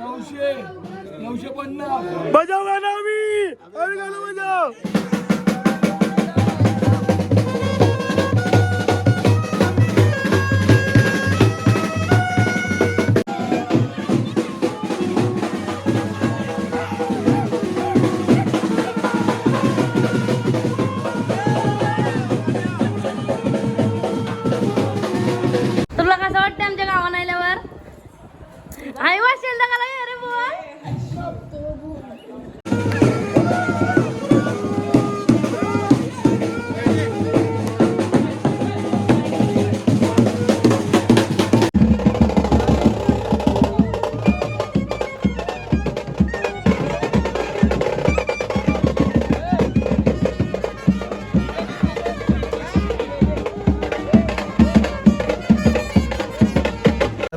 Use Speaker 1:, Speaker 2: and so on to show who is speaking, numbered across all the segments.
Speaker 1: 950 बजाव गाणं आम्ही अरे गाणं बजाव.
Speaker 2: तुला कसं वाटतं आमच्या गावाला आल्यावर? आई वाशेल का अरे बुवा.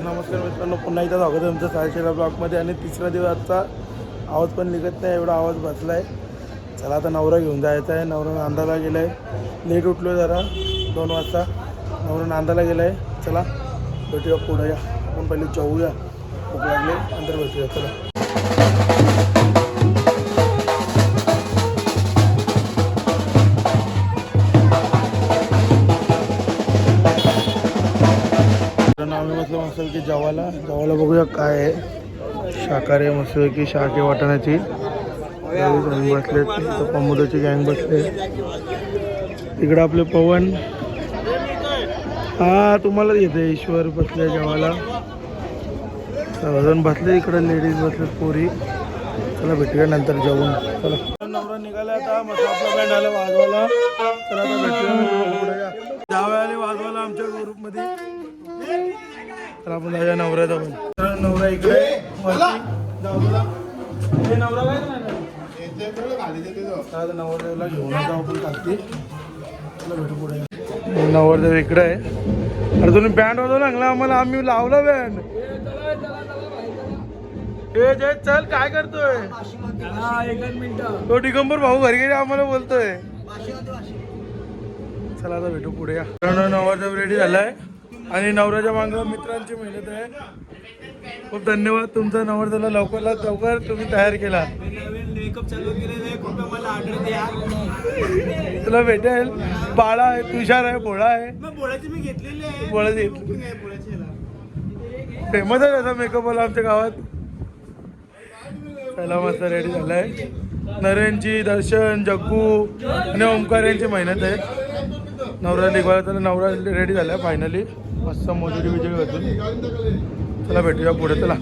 Speaker 1: नमस्कार मित्रांनो, पुन्हा एकदा स्वागत आहे तुमचं सायशेला ब्लॉगमध्ये. आणि तिसरा दिवसचा आवाज पण निघत नाही, एवढा आवाज बसला आहे. चला आता नवरा घेऊन जायचा आहे. नवरा नांदायला गेला आहे. लेट उठलो आहे जरा 2 वाजता. नवरा नांदायला गेला आहे. चला भेटूया पुढे. या आपण पहिले जेवूया, भूक लागले नंतर भेटूया. चला आम्ही म्हटलं मस्तपैकी जेवायला बघूया काय आहे. शाकाहारी मस्तपैकी शाके वाटाण्याची गँग बसले, पमुदाची गँग बसले. तिकडं आपले पवन हा तुम्हाला येते. ईश्वर बसले जेवायला. सर्वजण बसले. इकडं लेडीज बसले, पोरी. चला भेटूया नंतर जेवून. चला नवरा निघाला आता. मस्त आपला बँड आला वाजवायला. चला आता भेटूया. जावया आले वाजवायला आमच्या ग्रुपमध्ये. तर आपण जाऊया नवऱ्याचा पण. नवरा इकडे नवरा काय नवरदेवाला घेऊन जाऊ आपण खालती. चला भेटू पुढे. नवरदेव इकडे आहे. अरे तुम्ही बँड वाजवला लागला आम्हाला. आम्ही लावला बँड. ए जय चल काय करतोय. तो दिगंबर भाऊ घरी गेले आम्हाला बोलतोय. चला आता भेटू पुढे. या नवरदेव रेडी झालाय आणि नवऱ्याच्या मागं मित्रांची मेहनत आहे. खूप धन्यवाद तुमचा. नवरदेवाला लवकरात लवकर तुम्ही तयार केला. तुला भेटेल. बाळा आहे, तुषार आहे, भोळा आहे. बोळाची फेमस आहे त्याचा मेकअप वाला आमच्या गावात. पहिला मस्त रेडी झालाय. नरेनची, दर्शन, जग्गू आणि ओमकार यांची मेहनत आहे. नवरा निघाला तर नवरा रेडी झाला फायनली. मस्त मोजडी बिजडी घालून. चला भेटूया पुढे. चला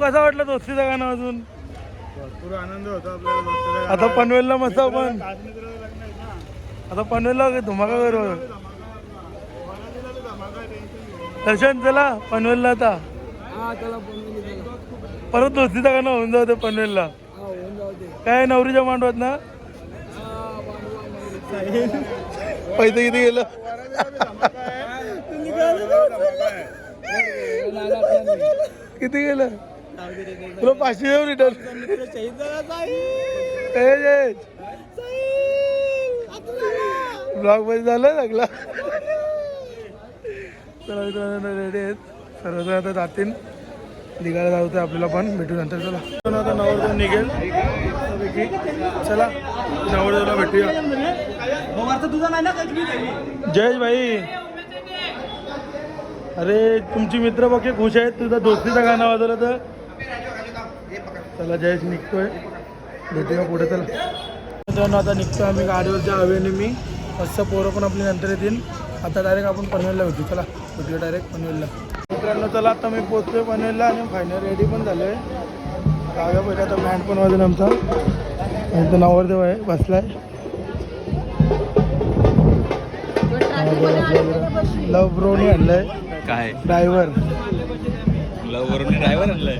Speaker 1: कसा वाटला दोस्तीचा गाणं अजून?
Speaker 3: भरपूर आनंद होता आपल्याला.
Speaker 1: आता पनवेलला मस्त आपण आता पनवेलला धुमाका करू. दर्शन चला पनवेलला आता परत दोस्तीचा गाणं होऊन जाऊ ते पनवेलला. काय नवरीच्या मांडवात ना पैसे किती गेलं? किती गेलं तुला? 500 येऊ रिटर्न. ब्लॉग मध्ये झालं लागला. चला मित्रांनो रेडी आहेत सर्वजण आता जातील. निघायला जाऊ तर आपल्याला पण भेटू नंतर. चला आता नवरदेव निघेल. चला नवरदेवला भेटूया. जयेश भाई अरे तुमची मित्र बघे खुश आहेत तुझा दोस्तीचा गाणं वाजवलं तर. चला जयेश निघतोय भेटूया पुढे. चला आता निघतो आम्ही गाडीवरच्या हवेने. मी असं पोरं पण आपली नंतर येतील. आता डायरेक्ट आपण पनवेलला भेटू. चला भेटूया डायरेक्ट पनवेलला. मित्रांनो चला आता मी पोचतोय पनवेलला आणि फायनल रेडी पण झालो आहे. जागा पहिला आता बँड पण वाजला आमचा. आणि तो नवरदेव आहे बसलाय. लव ब्रोनी आणलंय.
Speaker 4: काय
Speaker 1: ड्रायव्हर
Speaker 4: ड्रायव्हर आणलाय.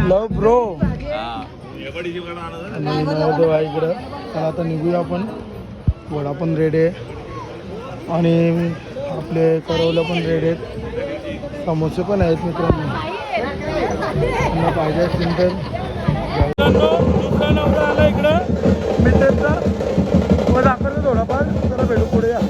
Speaker 1: लव ब्रो आणि नवरदेव आहे इकडं. चला आता निघूया आपण. वडा पण रेडी आहे आणि आपले करवलं पण रेडी आहेत. समोसे पण आहेत मित्रांनो. त्यांना पाहिजे असतील तर. दुसरा नवरा आला इकडं मित्रांचा. मग दाखवतो थोडाफार. जरा भेटू पुढे या.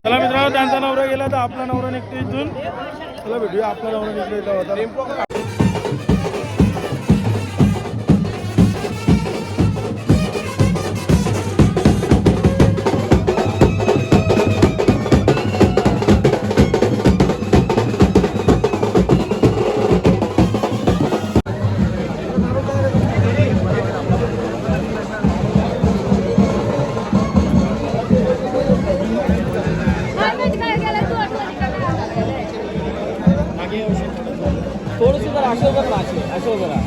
Speaker 1: चला मित्रांनो त्यांचा नवरा गेला तर आपला नवरा निघतो इथून. चला भेटूया. आपला नवरा निघतो होता.
Speaker 4: थोडंसं जरा अशोक जरा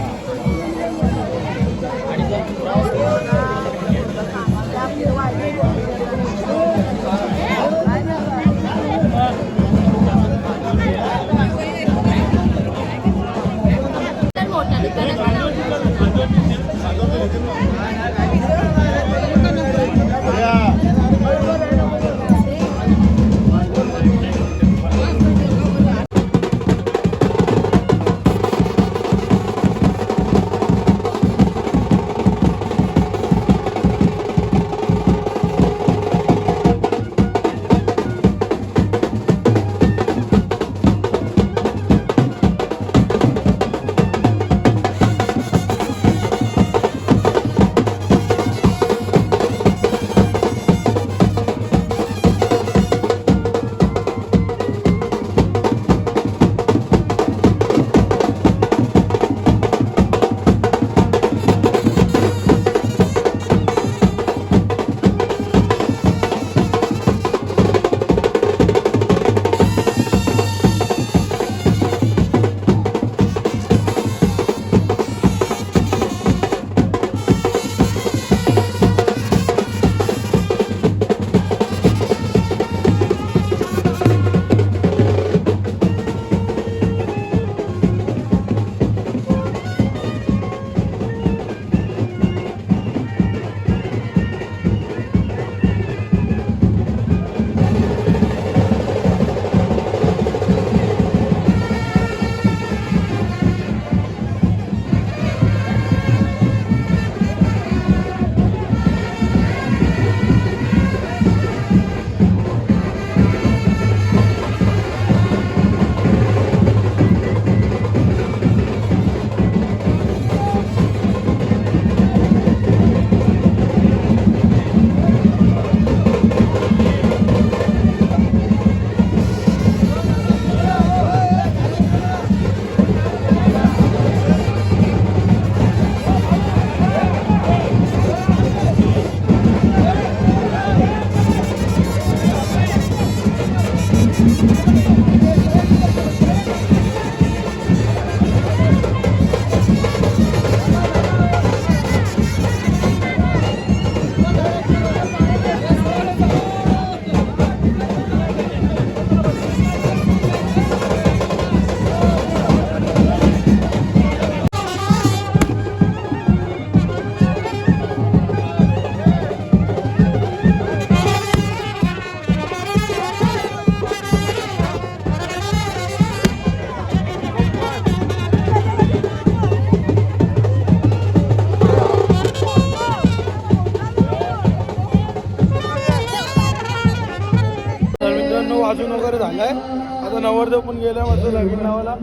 Speaker 1: झालाय. आता नवरदेव पण गेला मस्त लगीन नावाला.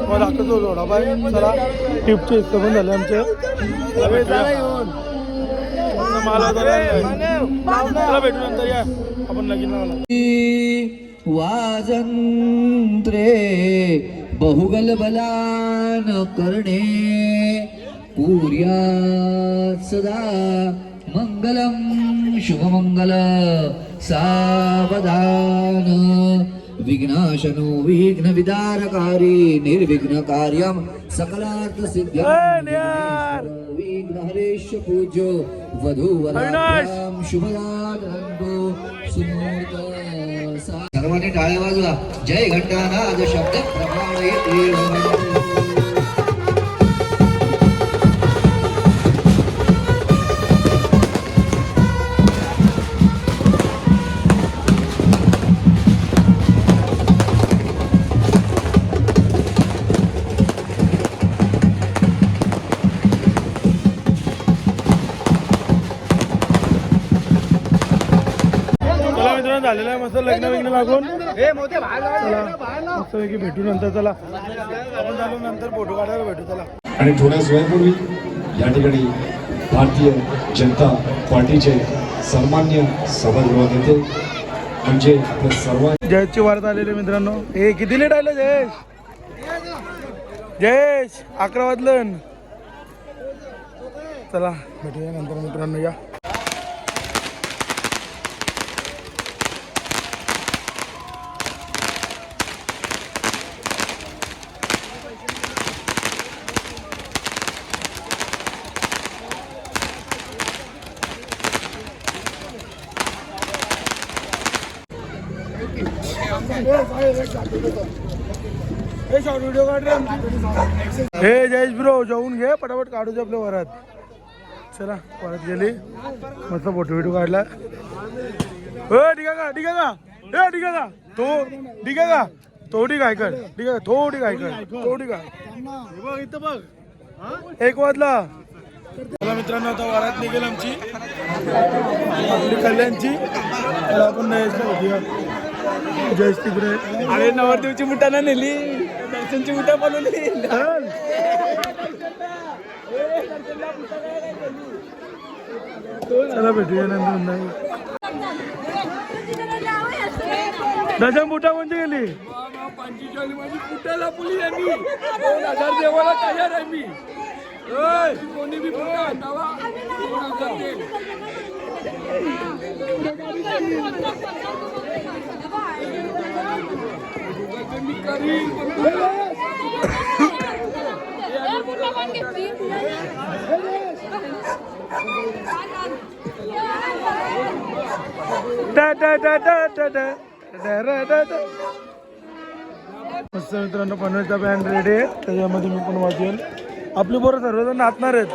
Speaker 1: मग दाखवतो थोडा बाय. चला टिपचे हिस्से पण झाले आमचे. माल चला भेटू नंतर या आपण लगीन नावाला.
Speaker 5: वाजंत्रे बहुगल बलान करणे कुर्यात् सदा मंगलम शुभमंगल सावधान विघ्नाशनो विघ्न विदारकारी निर्विघ्न कार्यम सकलार्थ सिद्ध्यं विघ्न हरेश पूज्यो वधूवराभ्यां शुभदानंदो सुमुहूर्त सर्वांनी टाळ्या वाजवा. जय घंटानाद शब्द प्रमाणयते.
Speaker 1: झालेलं आहे मस्त लग्न विग्न लागून. मस्त पैकी भेटू नंतर. चला आपण झालो नंतर फोटो काढायला भेटू. चला.
Speaker 6: आणि थोड्याच वेळापूर्वी या ठिकाणी भारतीय जनता पार्टीचे सन्मान्य सभागृह नेते म्हणजे आपल्या सर्वांचे
Speaker 1: जयेशची वार्त आलेले मित्रांनो. हे किती लेट आलं जयेश? जयेश 11 वाजलं. चला भेटूया नंतर मित्रांनो. या व्हिडिओ काढ रे. हे जयेश ब्रो जाऊन घे पटापट काढूच आपल्या वरात. चला वरात गेली मस्त फोटो व्हिडिओ काढला. हो ठीक आहे का? ठीक आहे का? हे ठीक आहे का? तो ठीक आहे का? थोडी काय कर. ठीक आहे थोडी काय कर. थोडी काय बघ इथं बघ. 1 वाजला. चला मित्रांनो आता वरात निघेल आमची आपली कल्याणची. तर आपण भेटूया. जयेश तिकडे.
Speaker 4: अरे नवरदेवची मुठाना नेली, दर्शनची मुठा बनवली.
Speaker 1: चला भेटूया नंतर. दर्शन बुटा कोणची गेली?
Speaker 4: 45 माझी पुटाला पुली आहे मी. 2000 देवाला तयार आहे मी. कोणी बी पुटा नावा
Speaker 1: मस्त मित्रांनो पनवेलचा बँड रेडी आहे. त्याच्यामध्ये मी पण वाजवेल. आपली पोरं सर्वजण नाचणार आहेत.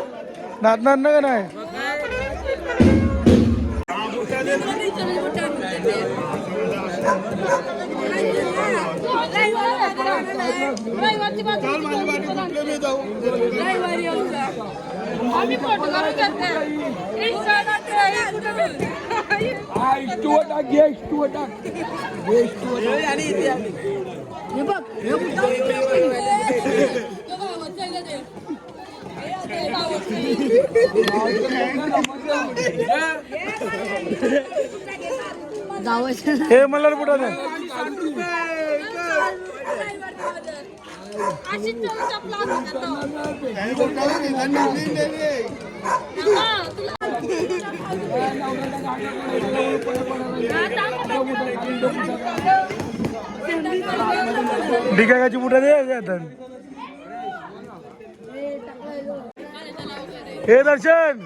Speaker 1: नाचणार ना का नाही? हे मला कुठं नाही. डिकाची बुटा दे. हे दर्शन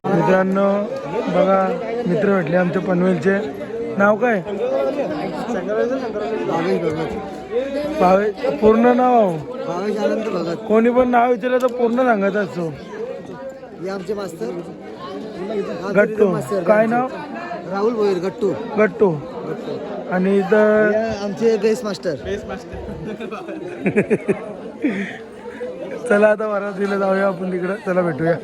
Speaker 1: मित्रांनो बघा मित्र भेटले आमच्या पनवेलचे. नाव काय? भावेश. पूर्ण नाव?
Speaker 7: भावेश आनंद भगत.
Speaker 1: कोणी पण नाव विचारलं तर पूर्ण सांगायचं असतो.
Speaker 7: हे आमचे मास्तर
Speaker 1: गट्टू. काय नाव?
Speaker 7: राहुल भोईर. गट्टू.
Speaker 1: गट्टू. आणि इथं
Speaker 7: आमचे बेस मास्टर
Speaker 1: चला आता वाराणसीला जाऊया आपण तिकडं. चला भेटूया.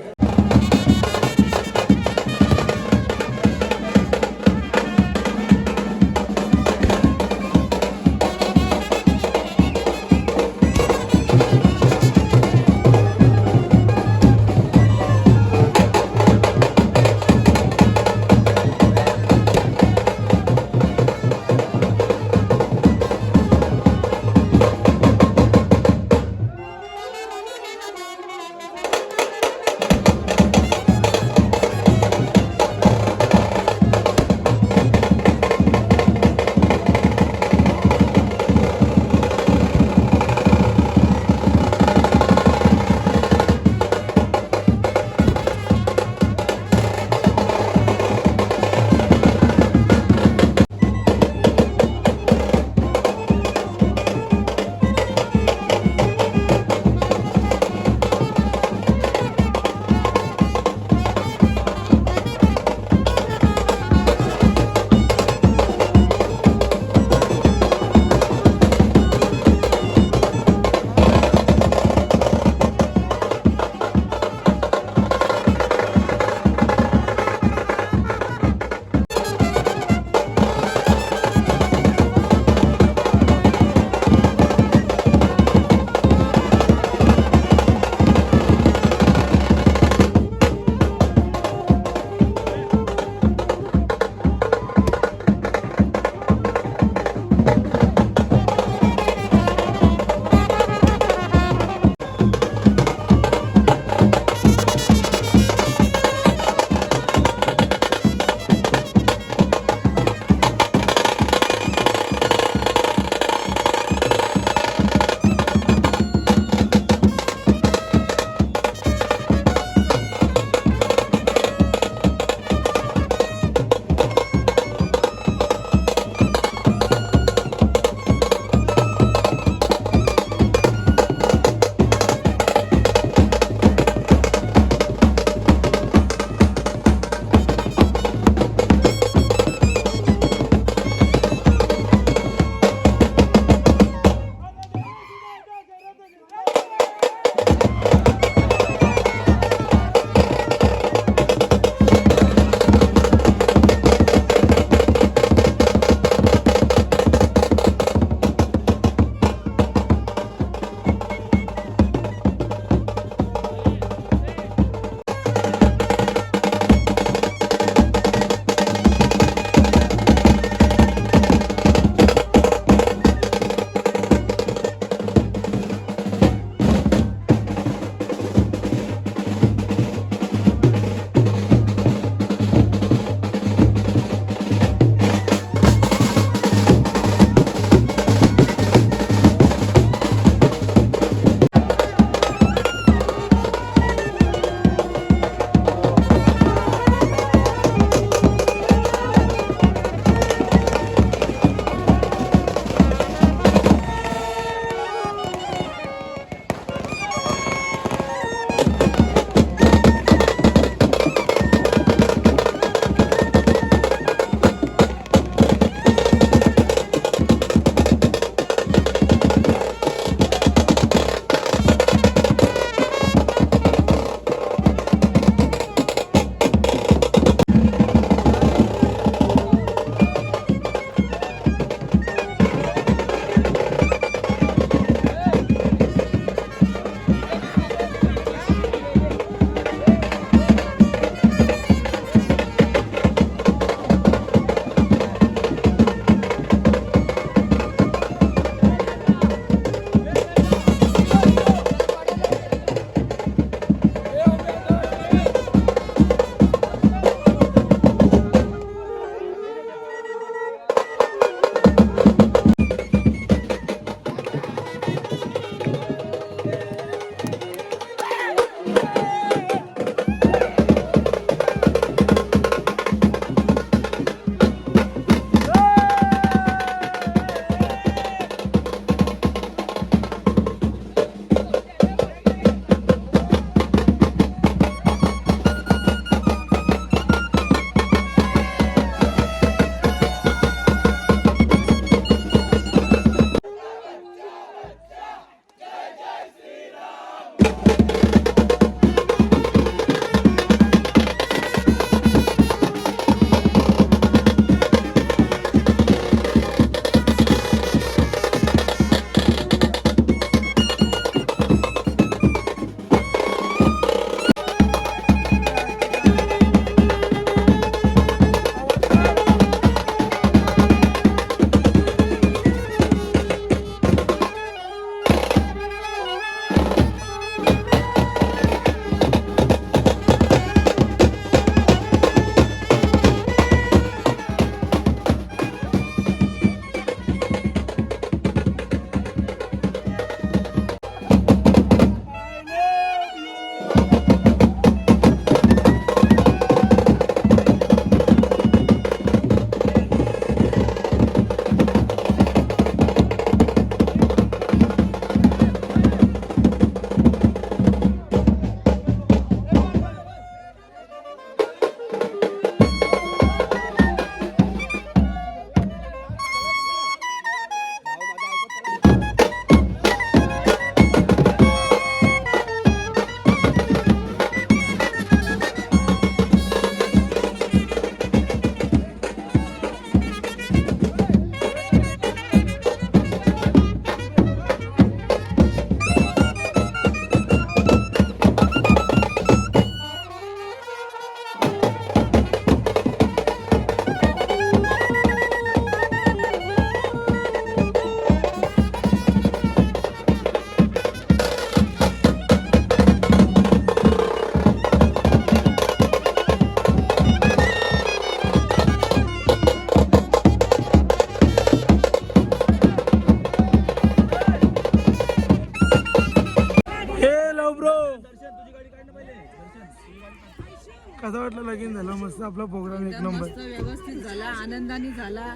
Speaker 1: कसं वाटलं लगीन झालं मस्त आपला प्रोग्राम एक नंबर
Speaker 8: मस्त व्यवस्थित झाला, आनंदाने झाला,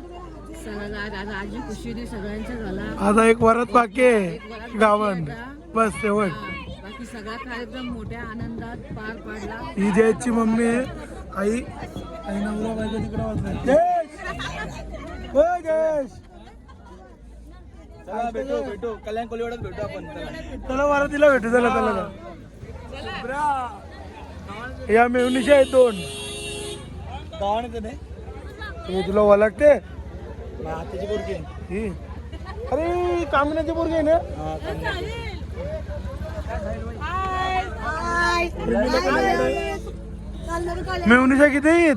Speaker 8: राजी खुशीने सगळ्यांचा झाला.
Speaker 1: आता एक वरात बाकी आहे गावन बस शेवट.
Speaker 8: बाकी सगळा कार्यक्रम मोठ्या आनंदात पार पाडला.
Speaker 1: ही जयची मम्मी आहे आई आई नवरा बायको तिकडे वाजलाय. जयेश ओ जयेश
Speaker 3: भेटू कल्याण कोलीवाड्यात भेटू आपण
Speaker 1: त्याला वरातीला भेटू त्याला या मेवणीच्या आहेत 2 हे तुला ओळखते
Speaker 3: हाताची पोरगी
Speaker 1: ही अरे कामिनाची पोरगी आहे ना. मेवणीच्या किती आहेत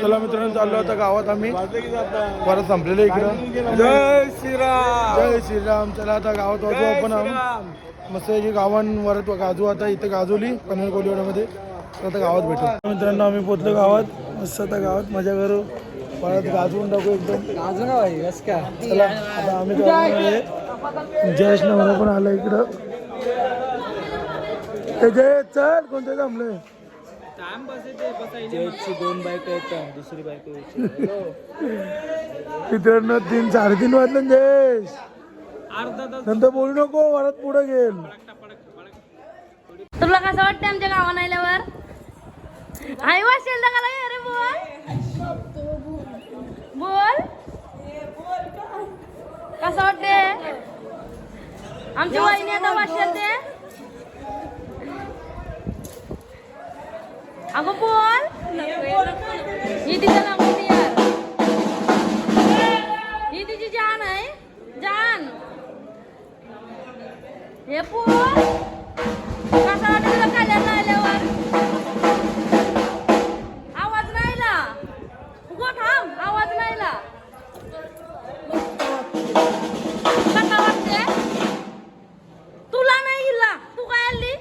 Speaker 1: चला मित्रांनो चाललो आता गावात आम्ही परत संपलेलं इकडं.
Speaker 3: जय श्रीराम.
Speaker 1: जय श्रीराम. चला आता गावात वाजू आपण मस्त गावान वरत गाजू आता इथं गाजवली कन्नड कोलीवाड्यामध्ये. तर आता गावात भेटू मित्रांनो. आम्ही पोचलो गावात मस्त आता गावात मजा करू परत गाजवून टाकू एकदम. चला आता आम्ही जयेश नवरा पण आला इकडं. ते जयेश चल कोणते थांबले.
Speaker 3: जयची 2 बायको आहेत दुसरी बायको
Speaker 1: मित्रांनो 3-3:30 वाजले जयेश. नंतर बोलू नको वरात पुढे गेल.
Speaker 2: तुला कसं वाटतं आमच्या गावात आल्यावर आई वाशेल का अरे बोल बोल कसं वाटते आमची वहिनी आता वाशेल ते. अगं बोल ही तिचं नाव किती यार ही तिची जान आहे जान. हे बोल कसं वाटतं तुला कल्याण आल्यावर आवाज नाही ला उगो थांब आवाज नाही ला. कसं वाटते तुला नाही गेला तू काय आली.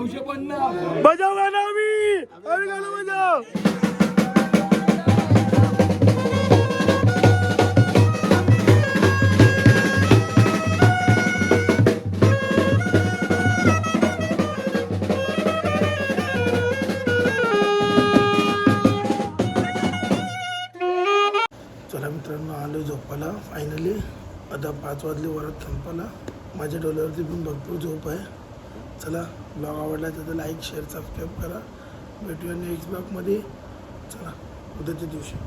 Speaker 4: 950.
Speaker 1: बजाव गाणं आम्ही गाणं बजाव. चला मित्रांनो, आलो झोपायला फायनली. आता 5 वाजले, वरात संपायला. माझ्या डोळ्यावरती पण भरपूर झोप आहे. चला, ब्लॉग आवडला तर लाईक शेअर सबस्क्राईब करा. भेटूया नेक्स्ट ब्लॉगमध्ये. चला, उद्याच्या दिवशी.